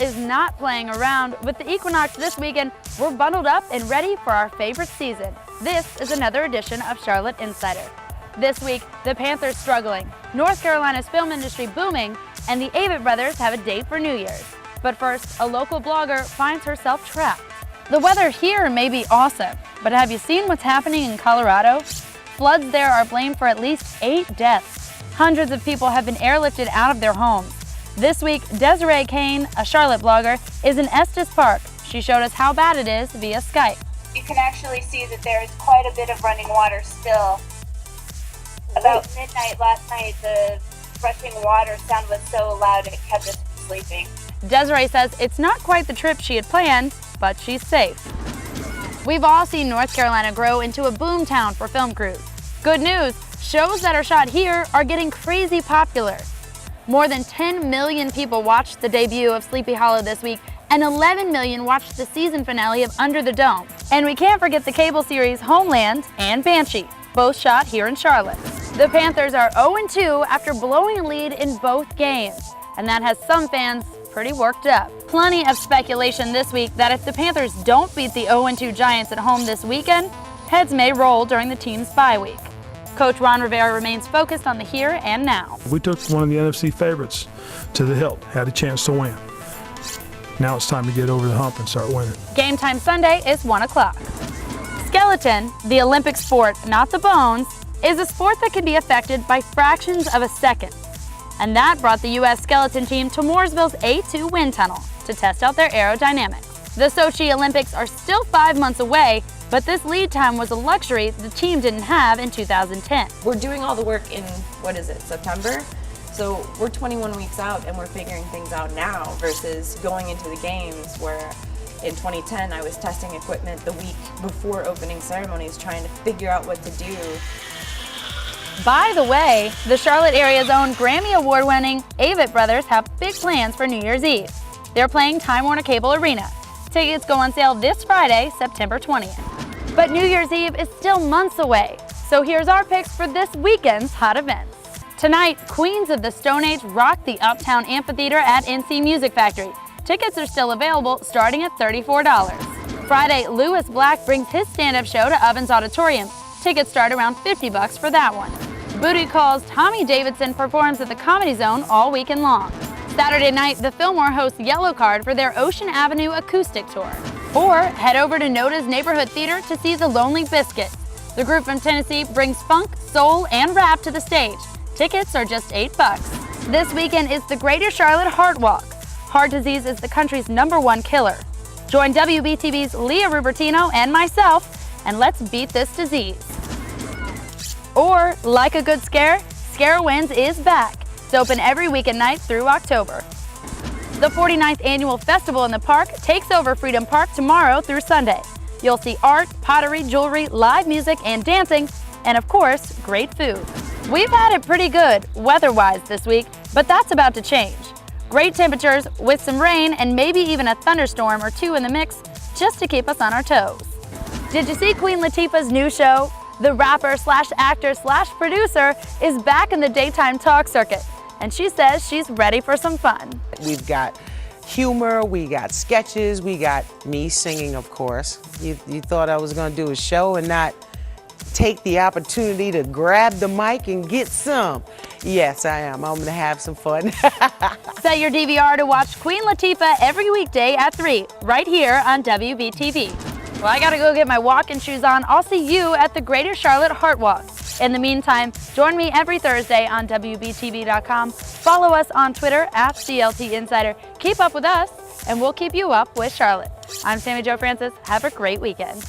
is not playing around. With the equinox this weekend, we're bundled up and ready for our favorite season. This is another edition of Charlotte Insider. This week, the Panthers struggling, North Carolina's film industry booming, and the Avett brothers have a date for New Year's. But first, a local blogger finds herself trapped. The weather here may be awesome, but have you seen what's happening in Colorado? Floods there are blamed for at least 8 deaths. Hundreds of people have been airlifted out of their homes. This week, Desiree Kane, a Charlotte blogger, is in Estes Park. She showed us how bad it is via Skype. You can actually see that there is quite a bit of running water still. About midnight last night, the rushing water sound was so loud it kept us from sleeping. Desiree says it's not quite the trip she had planned, but she's safe. We've all seen North Carolina grow into a boom town for film crews. Good news, shows that are shot here are getting crazy popular. More than 10 million people watched the debut of Sleepy Hollow this week, and 11 million watched the season finale of Under the Dome. And we can't forget the cable series Homeland and Banshee, both shot here in Charlotte. The Panthers are 0-2 after blowing a lead in both games, and that has some fans pretty worked up. Plenty of speculation this week that if the Panthers don't beat the 0-2 Giants at home this weekend, heads may roll during the team's bye week. Coach Ron Rivera remains focused on the here and now. We took one of the NFC favorites to the hilt, had a chance to win. Now it's time to get over the hump and start winning. Game time Sunday is 1 o'clock. Skeleton, the Olympic sport, not the bones, is a sport that can be affected by fractions of a second. And that brought the U.S. skeleton team to Mooresville's A2 wind tunnel to test out their aerodynamics. The Sochi Olympics are still 5 months away, but this lead time was a luxury the team didn't have in 2010. We're doing all the work in, September? So we're 21 weeks out and we're figuring things out now versus going into the games where in 2010 I was testing equipment the week before opening ceremonies trying to figure out what to do. By the way, the Charlotte area's own Grammy Award-winning Avett brothers have big plans for New Year's Eve. They're playing Time Warner Cable Arena. Tickets go on sale this Friday, September 20th. But New Year's Eve is still months away, so here's our picks for this weekend's hot events. Tonight, Queens of the Stone Age rock the Uptown Amphitheater at NC Music Factory. Tickets are still available, starting at $34. Friday, Lewis Black brings his stand-up show to Ovens Auditorium. Tickets start around $50 for that one. Booty Call's Tommy Davidson performs at the Comedy Zone all weekend long. Saturday night, the Fillmore hosts Yellow Card for their Ocean Avenue acoustic tour. Or head over to Noda's Neighborhood Theater to see the Lonely Biscuits. The group from Tennessee brings funk, soul, and rap to the stage. Tickets are just $8. This weekend is the Greater Charlotte Heart Walk. Heart disease is the country's #1 killer. Join WBTV's Leah Rubertino and myself, and let's beat this disease. Or, like a good scare, Scare Wins is back. It's open every weekend night through October. The 49th Annual Festival in the Park takes over Freedom Park tomorrow through Sunday. You'll see art, pottery, jewelry, live music, and dancing, and of course, great food. We've had it pretty good weather-wise this week, but that's about to change. Great temperatures with some rain and maybe even a thunderstorm or two in the mix just to keep us on our toes. Did you see Queen Latifah's new show? The rapper/actor/producer is back in the daytime talk circuit, and she says she's ready for some fun. We've got humor, we got sketches, we got me singing, of course. You thought I was gonna do a show and not take the opportunity to grab the mic and get some. Yes, I am. I'm gonna have some fun. Set your DVR to watch Queen Latifah every weekday at 3, right here on WBTV. Well, I gotta go get my walking shoes on. I'll see you at the Greater Charlotte Heart Walk. In the meantime, join me every Thursday on WBTV.com. Follow us on Twitter at CLT Insider. Keep up with us, and we'll keep you up with Charlotte. I'm Sammi Jo Francis. Have a great weekend.